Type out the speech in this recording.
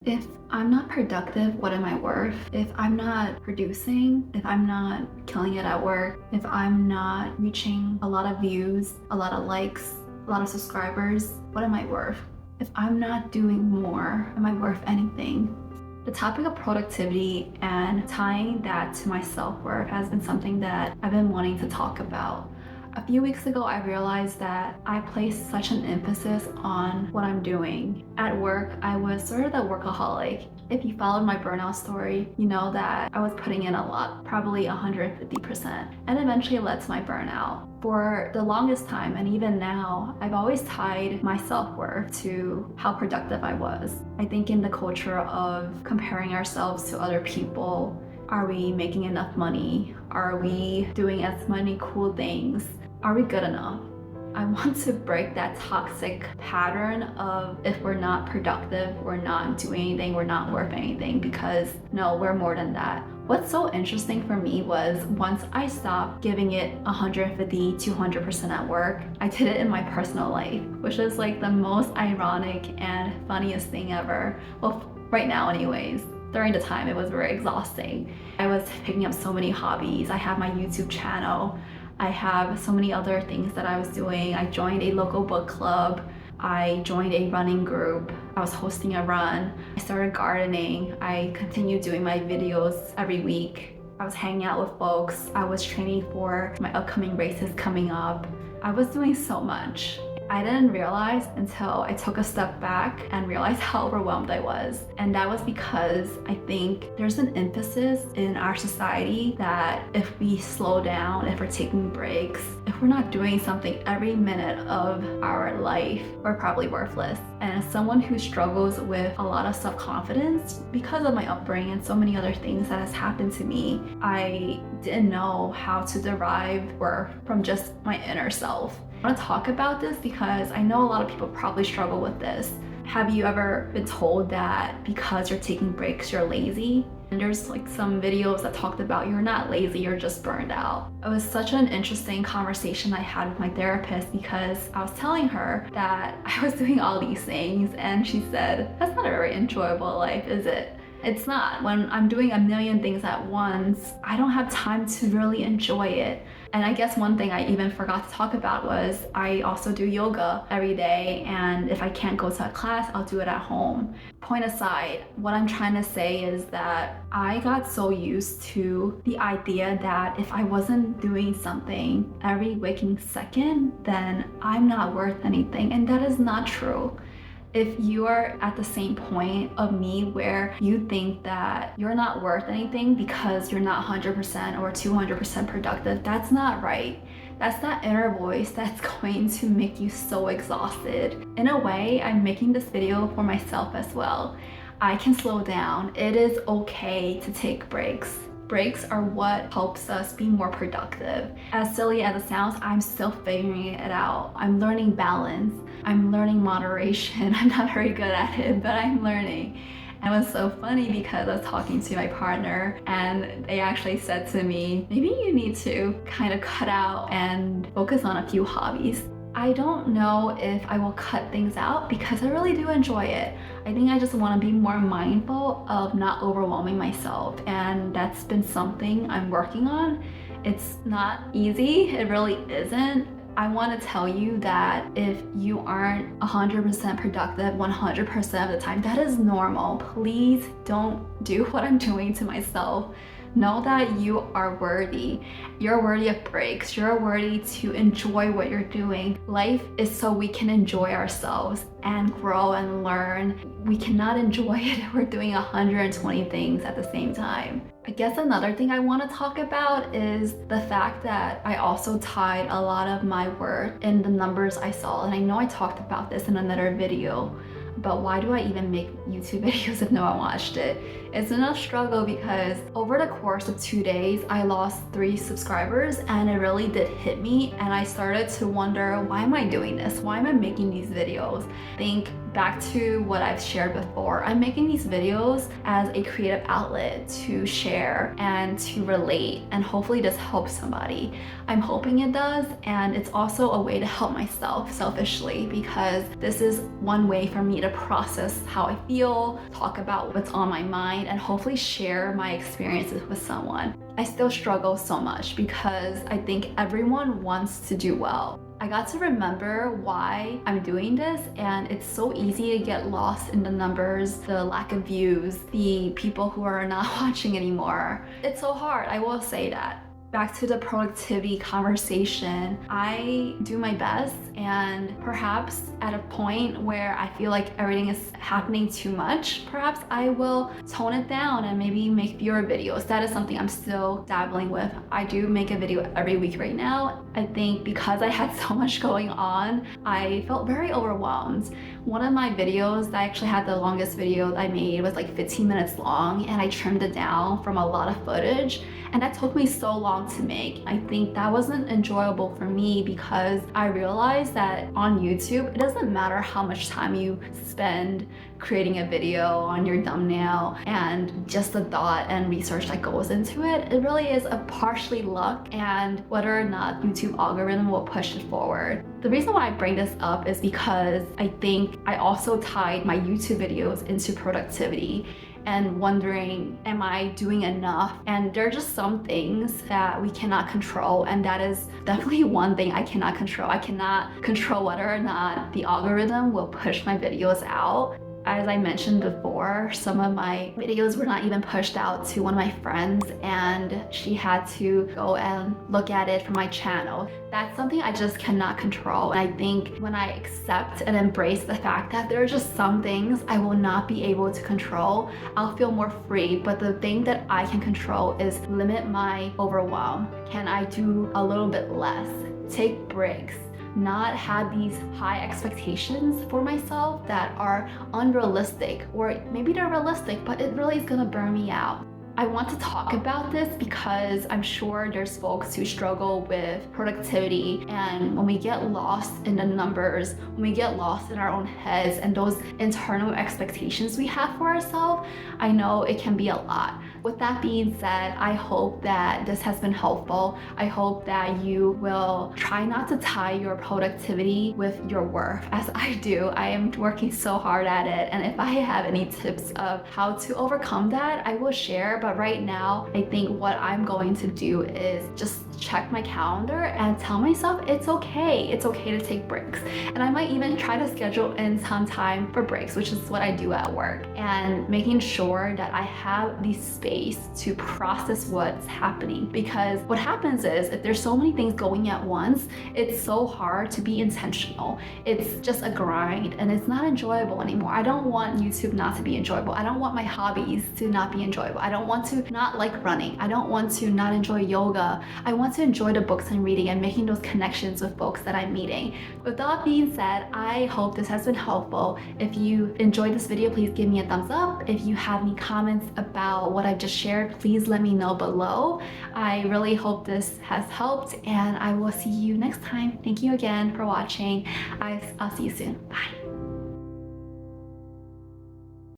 If I'm not productive, what am I worth? If I'm not producing, if I'm not killing it at work, if I'm not reaching a lot of views, a lot of likes, a lot of subscribers, what am I worth? If I'm not doing more, am I worth anything? The topic of productivity and tying that to my self-worth has been something that I've been wanting to talk about. A few weeks ago, I realized that I placed such an emphasis on what I'm doing. At work, I was sort of the workaholic. If you followed my burnout story, you know that I was putting in a lot, probably 150%, and eventually it led to my burnout. For the longest time, and even now, I've always tied my self-worth to how productive I was. I think in the culture of comparing ourselves to other people, are we making enough money? Are we doing as many cool things? Are we good enough? I want to break that toxic pattern of if we're not productive, we're not doing anything, we're not worth anything, because no, we're more than that. What's so interesting for me was once I stopped giving it 150, 200% at work, I did it in my personal life, which is like the most ironic and funniest thing ever. Well, right now anyways. During the time, it was very exhausting. I was picking up so many hobbies. I have my YouTube channel. I have so many other things that I was doing. I joined a local book club. I joined a running group. I was hosting a run. I started gardening. I continued doing my videos every week. I was hanging out with folks. I was training for my upcoming races coming up. I was doing so much. I didn't realize until I took a step back and realized how overwhelmed I was. And that was because I think there's an emphasis in our society that if we slow down, if we're taking breaks, if we're not doing something every minute of our life, we're probably worthless. And as someone who struggles with a lot of self-confidence because of my upbringing and so many other things that has happened to me, I didn't know how to derive worth from just my inner self. I want to talk about this because I know a lot of people probably struggle with this. Have you ever been told that because you're taking breaks, you're lazy? And there's like some videos that talked about you're not lazy, you're just burned out. It was such an interesting conversation I had with my therapist because I was telling her that I was doing all these things and she said, that's not a very enjoyable life, is it? It's not. When I'm doing a million things at once, I don't have time to really enjoy it. And I guess one thing I even forgot to talk about was I also do yoga every day, and if I can't go to a class, I'll do it at home. Point aside, what I'm trying to say is that I got so used to the idea that if I wasn't doing something every waking second, then I'm not worth anything, and that is not true. If you are at the same point of me where you think that you're not worth anything because you're not 100% or 200% productive, that's not right. That's that inner voice that's going to make you so exhausted. In a way, I'm making this video for myself as well. I can slow down. It is okay to take breaks. Breaks are what helps us be more productive. As silly as it sounds, I'm still figuring it out. I'm learning balance. I'm learning moderation. I'm not very good at it, but I'm learning. And it was so funny because I was talking to my partner and they actually said to me, maybe you need to kind of cut out and focus on a few hobbies. I don't know if I will cut things out because I really do enjoy it. I think I just want to be more mindful of not overwhelming myself, and that's been something I'm working on. It's not easy, it really isn't. I want to tell you that if you aren't 100% productive 100% of the time, that is normal. Please don't do what I'm doing to myself. Know that you are worthy. You're worthy of breaks. You're worthy to enjoy what you're doing. Life is so we can enjoy ourselves and grow and learn. We cannot enjoy it if we're doing 120 things at the same time. I guess another thing I want to talk about is the fact that I also tied a lot of my worth in the numbers I saw. And I know I talked about this in another video, but why do I even make YouTube videos if no one watched it? It's been a struggle because over the course of 2 days, I lost 3 subscribers and it really did hit me, and I started to wonder, why am I doing this? Why am I making these videos? I think back to what I've shared before, I'm making these videos as a creative outlet to share and to relate, and hopefully this helps somebody. I'm hoping it does, and it's also a way to help myself selfishly, because this is one way for me to process how I feel, talk about what's on my mind, and hopefully share my experiences with someone. I still struggle so much because I think everyone wants to do well. I got to remember why I'm doing this, and it's so easy to get lost in the numbers, the lack of views, the people who are not watching anymore. It's so hard, I will say that. Back to the productivity conversation, I do my best, and perhaps at a point where I feel like everything is happening too much, perhaps I will tone it down and maybe make fewer videos. That is something I'm still dabbling with. I do make a video every week right now. I think because I had so much going on, I felt very overwhelmed. One of my videos that actually had the longest video I made was like 15 minutes long, and I trimmed it down from a lot of footage, and that took me so long to make. I think that wasn't enjoyable for me because I realized that on YouTube, it doesn't matter how much time you spend creating a video on your thumbnail and just the thought and research that goes into it. It really is a partially luck and whether or not YouTube algorithm will push it forward. The reason why I bring this up is because I think I also tied my YouTube videos into productivity and wondering, am I doing enough? And there are just some things that we cannot control, and that is definitely one thing I cannot control. I cannot control whether or not the algorithm will push my videos out. As I mentioned before, some of my videos were not even pushed out to one of my friends, and she had to go and look at it from my channel. That's something I just cannot control. And I think when I accept and embrace the fact that there are just some things I will not be able to control, I'll feel more free. But the thing that I can control is limit my overwhelm. Can I do a little bit less? Take breaks. Not have these high expectations for myself that are unrealistic, or maybe they're realistic, but it really is gonna burn me out. I want to talk about this because I'm sure there's folks who struggle with productivity, and when we get lost in the numbers, when we get lost in our own heads and those internal expectations we have for ourselves, I know it can be a lot. With that being said, I hope that this has been helpful. I hope that you will try not to tie your productivity with your worth, as I do. I am working so hard at it, and if I have any tips of how to overcome that, I will share. But right now, I think what I'm going to do is just check my calendar and tell myself it's okay. It's okay to take breaks. And I might even try to schedule in some time for breaks, which is what I do at work, and making sure that I have the space to process what's happening. Because what happens is, if there's so many things going at once, it's so hard to be intentional. It's just a grind, and it's not enjoyable anymore. I don't want YouTube not to be enjoyable. I don't want my hobbies to not be enjoyable. I don't want to not like running. I don't want to not enjoy yoga. I want to enjoy the books I'm reading and making those connections with folks that I'm meeting. With that being said, I hope this has been helpful. If you enjoyed this video, please give me a thumbs up. If you have any comments about what I've just shared, please let me know below. I really hope this has helped, and I will see you next time. Thank you again for watching. I'll see you soon. Bye.